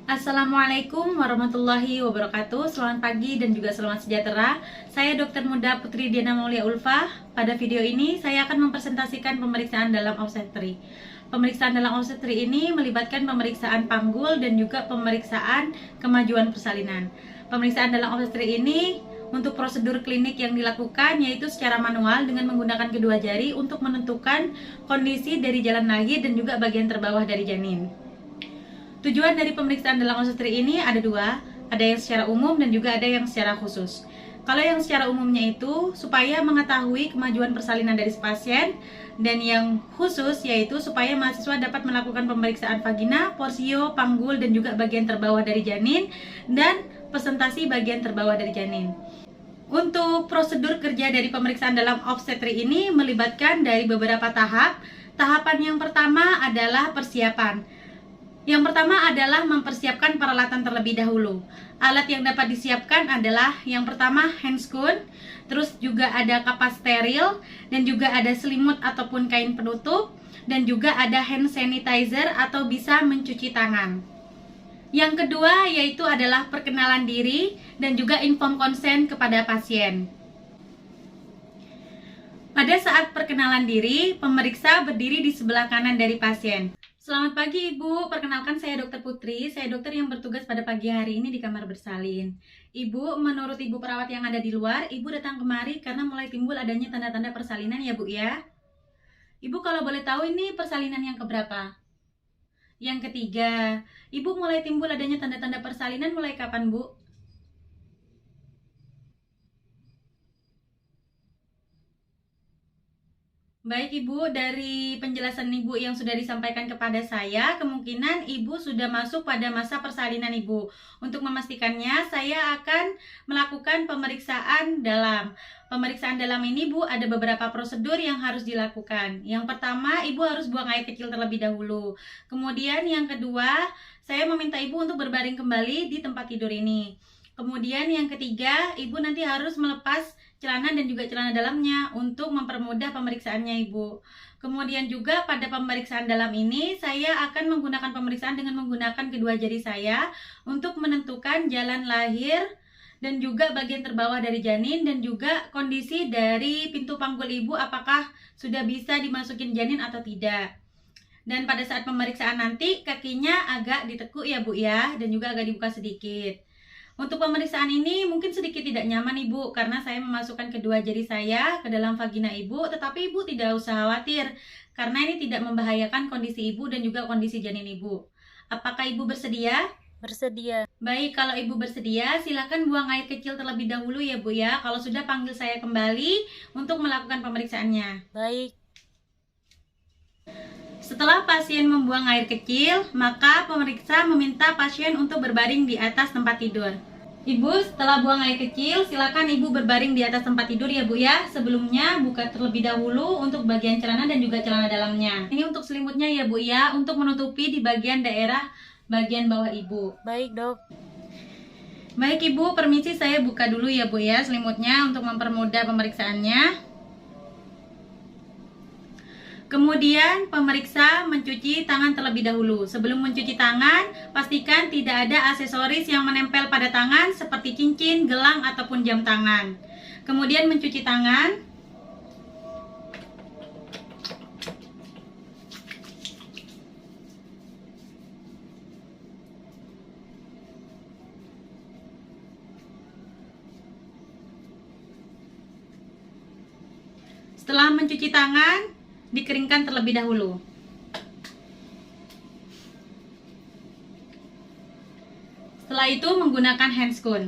Assalamualaikum warahmatullahi wabarakatuh. Selamat pagi dan juga selamat sejahtera. Saya Dr. Muda Putri Diana Maulia Ulfa. Pada video ini saya akan mempresentasikan pemeriksaan dalam obstetri. Pemeriksaan dalam obstetri ini melibatkan pemeriksaan panggul dan juga pemeriksaan kemajuan persalinan. Pemeriksaan dalam obstetri ini untuk prosedur klinik yang dilakukan yaitu secara manual dengan menggunakan kedua jari untuk menentukan kondisi dari jalan lahir dan juga bagian terbawah dari janin. Tujuan dari pemeriksaan dalam obstetri ini ada dua, ada yang secara umum dan juga ada yang secara khusus. Kalau yang secara umumnya itu supaya mengetahui kemajuan persalinan dari pasien, dan yang khusus yaitu supaya mahasiswa dapat melakukan pemeriksaan vagina, porsio, panggul, dan juga bagian terbawah dari janin, dan presentasi bagian terbawah dari janin. Untuk prosedur kerja dari pemeriksaan dalam obstetri ini melibatkan dari beberapa tahap. Tahapan yang pertama adalah persiapan. Yang pertama adalah mempersiapkan peralatan terlebih dahulu. Alat yang dapat disiapkan adalah yang pertama handscoon, terus juga ada kapas steril, dan juga ada selimut ataupun kain penutup, dan juga ada hand sanitizer atau bisa mencuci tangan. Yang kedua yaitu adalah perkenalan diri dan juga inform konsen kepada pasien. Pada saat perkenalan diri, pemeriksa berdiri di sebelah kanan dari pasien. Selamat pagi Ibu, perkenalkan saya Dr. Putri, saya dokter yang bertugas pada pagi hari ini di kamar bersalin. Ibu, menurut Ibu perawat yang ada di luar, Ibu datang kemari karena mulai timbul adanya tanda-tanda persalinan ya Bu ya. Ibu kalau boleh tahu ini persalinan yang keberapa? Yang ketiga, Ibu mulai timbul adanya tanda-tanda persalinan mulai kapan Bu? Baik Ibu, dari penjelasan Ibu yang sudah disampaikan kepada saya, kemungkinan Ibu sudah masuk pada masa persalinan Ibu. Untuk memastikannya, saya akan melakukan pemeriksaan dalam. Pemeriksaan dalam ini Bu, ada beberapa prosedur yang harus dilakukan. Yang pertama, Ibu harus buang air kecil terlebih dahulu. Kemudian yang kedua, saya meminta Ibu untuk berbaring kembali di tempat tidur ini. Kemudian yang ketiga, Ibu nanti harus melepas celana dan juga celana dalamnya untuk mempermudah pemeriksaannya Ibu. Kemudian juga pada pemeriksaan dalam ini saya akan menggunakan pemeriksaan dengan menggunakan kedua jari saya untuk menentukan jalan lahir dan juga bagian terbawah dari janin dan juga kondisi dari pintu panggul Ibu apakah sudah bisa dimasukin janin atau tidak. Dan pada saat pemeriksaan nanti kakinya agak ditekuk ya Bu ya, dan juga agak dibuka sedikit. Untuk pemeriksaan ini mungkin sedikit tidak nyaman Ibu karena saya memasukkan kedua jari saya ke dalam vagina Ibu, tetapi Ibu tidak usah khawatir karena ini tidak membahayakan kondisi Ibu dan juga kondisi janin Ibu. Apakah Ibu bersedia? Bersedia. Baik, kalau Ibu bersedia silakan buang air kecil terlebih dahulu ya Bu ya. Kalau sudah panggil saya kembali untuk melakukan pemeriksaannya. Baik. Setelah pasien membuang air kecil, maka pemeriksa meminta pasien untuk berbaring di atas tempat tidur. Ibu, setelah buang air kecil, silakan Ibu berbaring di atas tempat tidur ya Bu ya. Sebelumnya buka terlebih dahulu untuk bagian celana dan juga celana dalamnya. Ini untuk selimutnya ya Bu ya, untuk menutupi di bagian daerah bagian bawah Ibu. Baik Dok. Baik Ibu, permisi saya buka dulu ya Bu ya selimutnya untuk mempermudah pemeriksaannya. Kemudian pemeriksa mencuci tangan terlebih dahulu. Sebelum mencuci tangan, pastikan tidak ada aksesoris yang menempel pada tangan seperti cincin, gelang, ataupun jam tangan. Kemudian mencuci tangan. Setelah mencuci tangan, dikeringkan terlebih dahulu. Setelah itu menggunakan handscoon.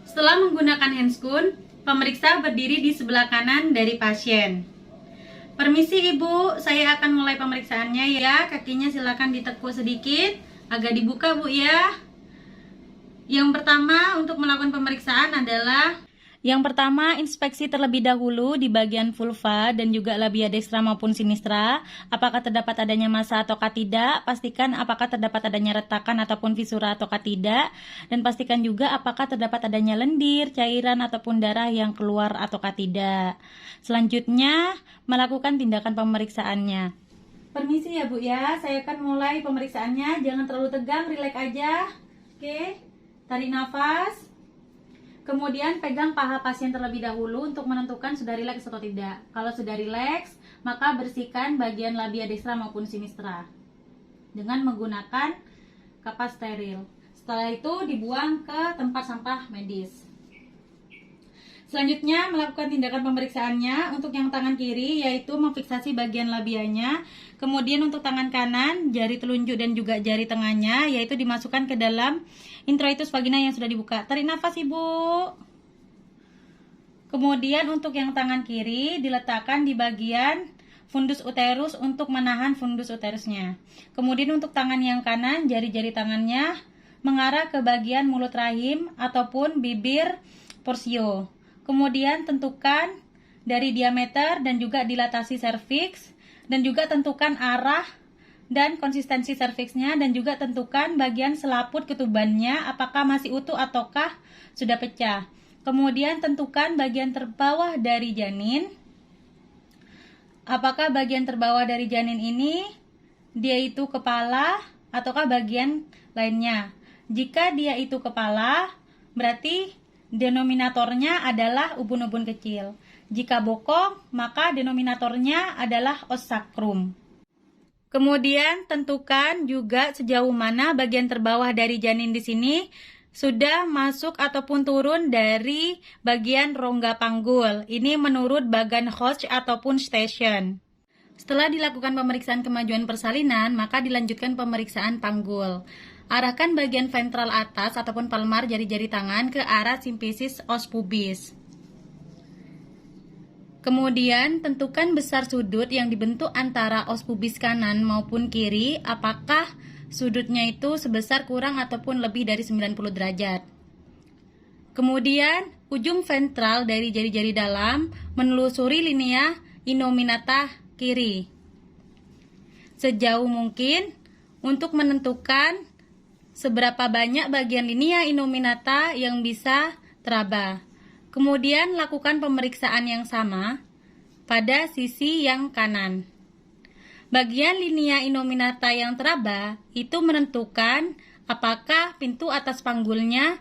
Setelah menggunakan handscoon, pemeriksa berdiri di sebelah kanan dari pasien. Permisi Ibu, saya akan mulai pemeriksaannya ya. Kakinya silakan ditekuk sedikit, agak dibuka Bu ya. Yang pertama untuk melakukan pemeriksaan adalah Yang pertama, inspeksi terlebih dahulu di bagian vulva dan juga labia dextra maupun sinistra. Apakah terdapat adanya massa ataukah tidak? Pastikan apakah terdapat adanya retakan ataupun fisura ataukah tidak. Dan pastikan juga apakah terdapat adanya lendir, cairan ataupun darah yang keluar ataukah tidak. Selanjutnya, melakukan tindakan pemeriksaannya. Permisi ya Bu ya, saya akan mulai pemeriksaannya. Jangan terlalu tegang, rileks aja. Oke, tarik nafas. Kemudian pegang paha pasien terlebih dahulu untuk menentukan sudah rileks atau tidak. Kalau sudah rileks, maka bersihkan bagian labia dextra maupun sinistra dengan menggunakan kapas steril. Setelah itu dibuang ke tempat sampah medis. Selanjutnya melakukan tindakan pemeriksaannya untuk yang tangan kiri, yaitu memfiksasi bagian labianya. Kemudian untuk tangan kanan, jari telunjuk dan juga jari tengahnya, yaitu dimasukkan ke dalam introitus vagina yang sudah dibuka. Tarik nafas Ibu. Kemudian untuk yang tangan kiri diletakkan di bagian fundus uterus untuk menahan fundus uterusnya. Kemudian untuk tangan yang kanan, jari-jari tangannya mengarah ke bagian mulut rahim ataupun bibir porsio. Kemudian tentukan dari diameter dan juga dilatasi serviks, dan juga tentukan arah dan konsistensi serviksnya, dan juga tentukan bagian selaput ketubannya apakah masih utuh ataukah sudah pecah. Kemudian tentukan bagian terbawah dari janin. Apakah bagian terbawah dari janin ini dia itu kepala ataukah bagian lainnya. Jika dia itu kepala, berarti denominatornya adalah ubun-ubun kecil. Jika bokong, maka denominatornya adalah os sacrum. Kemudian tentukan juga sejauh mana bagian terbawah dari janin di sini sudah masuk ataupun turun dari bagian rongga panggul. Ini menurut Bagan Hodge ataupun Station. Setelah dilakukan pemeriksaan kemajuan persalinan, maka dilanjutkan pemeriksaan panggul. Arahkan bagian ventral atas ataupun palmar jari-jari tangan ke arah simfisis os pubis. Kemudian tentukan besar sudut yang dibentuk antara os pubis kanan maupun kiri, apakah sudutnya itu sebesar kurang ataupun lebih dari 90 derajat. Kemudian ujung ventral dari jari-jari dalam menelusuri linea innominata kiri sejauh mungkin untuk menentukan seberapa banyak bagian linea innominata yang bisa teraba. Kemudian lakukan pemeriksaan yang sama pada sisi yang kanan. Bagian linea innominata yang teraba itu menentukan apakah pintu atas panggulnya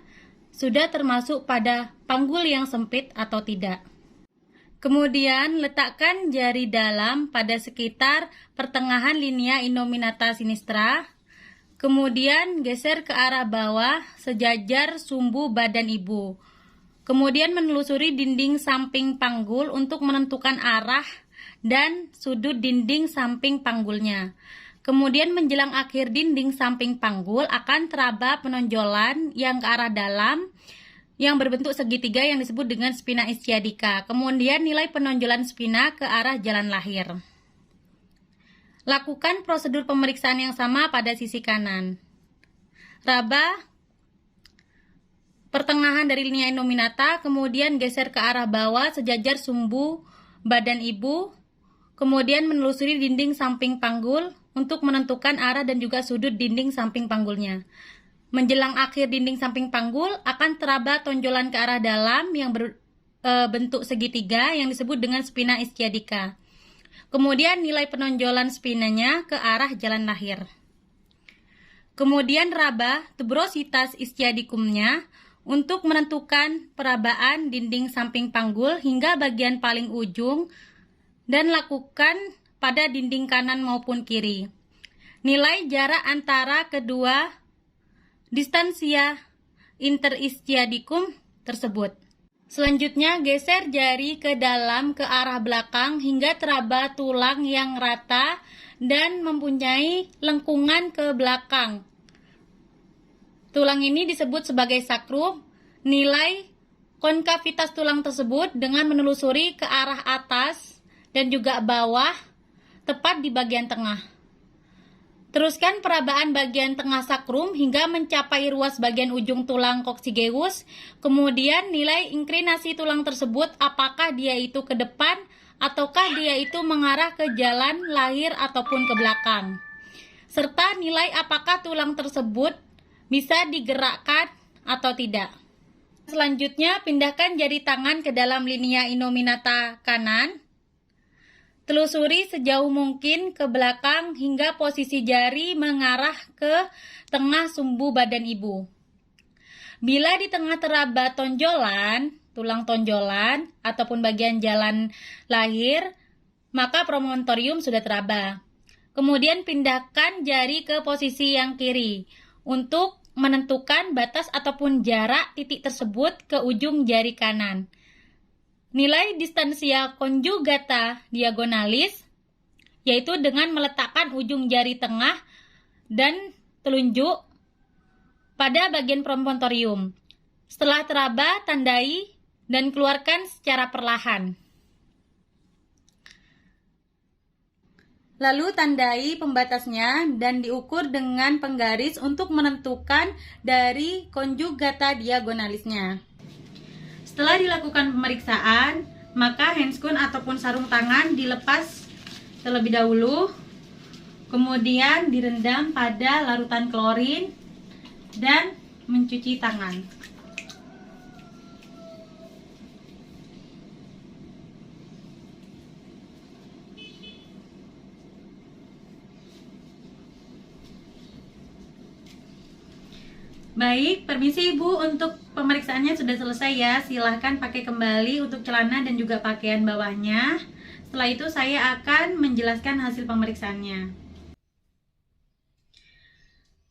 sudah termasuk pada panggul yang sempit atau tidak. Kemudian letakkan jari dalam pada sekitar pertengahan linea innominata sinistra. Kemudian geser ke arah bawah sejajar sumbu badan ibu. Kemudian menelusuri dinding samping panggul untuk menentukan arah dan sudut dinding samping panggulnya. Kemudian menjelang akhir dinding samping panggul akan teraba penonjolan yang ke arah dalam yang berbentuk segitiga yang disebut dengan spina ischiadica. Kemudian nilai penonjolan spina ke arah jalan lahir. Lakukan prosedur pemeriksaan yang sama pada sisi kanan. Raba pertengahan dari linea innominata, kemudian geser ke arah bawah sejajar sumbu badan ibu, kemudian menelusuri dinding samping panggul untuk menentukan arah dan juga sudut dinding samping panggulnya. Menjelang akhir dinding samping panggul akan teraba tonjolan ke arah dalam yang berbentuk segitiga yang disebut dengan spina ischiadica. Kemudian nilai penonjolan spinanya ke arah jalan lahir. Kemudian raba tuberositas ischiadicumnya untuk menentukan perabaan dinding samping panggul hingga bagian paling ujung dan lakukan pada dinding kanan maupun kiri. Nilai jarak antara kedua distansia interischiadicum tersebut. Selanjutnya geser jari ke dalam ke arah belakang hingga teraba tulang yang rata dan mempunyai lengkungan ke belakang. Tulang ini disebut sebagai sakrum. Nilai konkavitas tulang tersebut dengan menelusuri ke arah atas dan juga bawah tepat di bagian tengah. Teruskan perabaan bagian tengah sakrum hingga mencapai ruas bagian ujung tulang coccygeus. Kemudian nilai inklinasi tulang tersebut, apakah dia itu ke depan ataukah dia itu mengarah ke jalan lahir ataupun ke belakang. Serta nilai apakah tulang tersebut bisa digerakkan atau tidak. Selanjutnya, pindahkan jari tangan ke dalam linea innominata kanan. Telusuri sejauh mungkin ke belakang hingga posisi jari mengarah ke tengah sumbu badan ibu. Bila di tengah teraba tonjolan, tulang tonjolan, ataupun bagian jalan lahir, maka promontorium sudah teraba. Kemudian pindahkan jari ke posisi yang kiri untuk menentukan batas ataupun jarak titik tersebut ke ujung jari kanan. Nilai distansia conjugata diagonalis, yaitu dengan meletakkan ujung jari tengah dan telunjuk pada bagian promontorium. Setelah teraba, tandai dan keluarkan secara perlahan. Lalu tandai pembatasnya dan diukur dengan penggaris untuk menentukan dari conjugata diagonalisnya. Setelah dilakukan pemeriksaan, maka handskun ataupun sarung tangan dilepas terlebih dahulu, kemudian direndam pada larutan klorin dan mencuci tangan. Baik, permisi Ibu, untuk pemeriksaannya sudah selesai ya. Silahkan pakai kembali untuk celana dan juga pakaian bawahnya. Setelah itu saya akan menjelaskan hasil pemeriksaannya.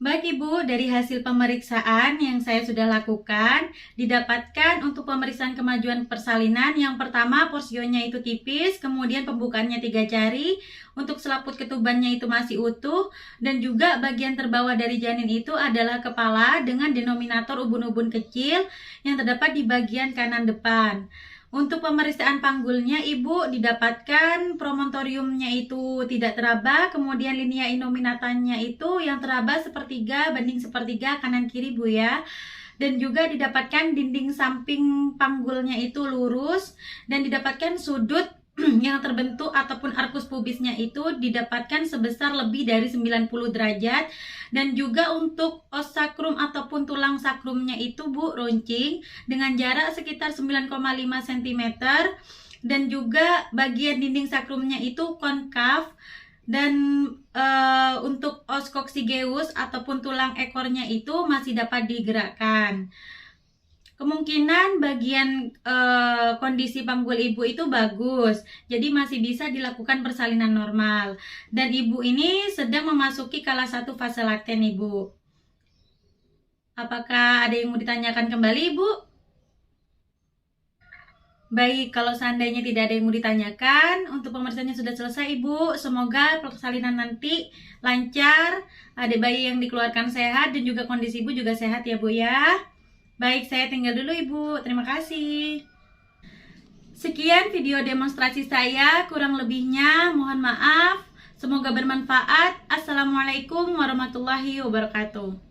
Baik Ibu, dari hasil pemeriksaan yang saya sudah lakukan, didapatkan untuk pemeriksaan kemajuan persalinan, yang pertama porsionya itu tipis, kemudian pembukaannya 3 jari, untuk selaput ketubannya itu masih utuh, dan juga bagian terbawah dari janin itu adalah kepala dengan denominator ubun-ubun kecil yang terdapat di bagian kanan depan. Untuk pemeriksaan panggulnya, Ibu didapatkan promontoriumnya itu tidak teraba, kemudian linea innominatanya itu yang teraba sepertiga banding sepertiga kanan kiri Bu ya. Dan juga didapatkan dinding samping panggulnya itu lurus, dan didapatkan sudut yang terbentuk ataupun arkus pubisnya itu didapatkan sebesar lebih dari 90 derajat. Dan juga untuk os sakrum ataupun tulang sakrumnya itu Bu runcing dengan jarak sekitar 9,5 cm, dan juga bagian dinding sakrumnya itu konkav. Dan untuk os coccygeus ataupun tulang ekornya itu masih dapat digerakkan. Kemungkinan bagian kondisi panggul ibu itu bagus, jadi masih bisa dilakukan persalinan normal. Dan ibu ini sedang memasuki kala 1 fase lakten Ibu. Apakah ada yang mau ditanyakan kembali Ibu? Baik, kalau seandainya tidak ada yang mau ditanyakan, untuk pemeriksaannya sudah selesai Ibu. Semoga persalinan nanti lancar, adik bayi yang dikeluarkan sehat, dan juga kondisi ibu juga sehat ya Bu ya. Baik, saya tinggal dulu Ibu. Terima kasih. Sekian video demonstrasi saya, kurang lebihnya mohon maaf. Semoga bermanfaat. Assalamualaikum warahmatullahi wabarakatuh.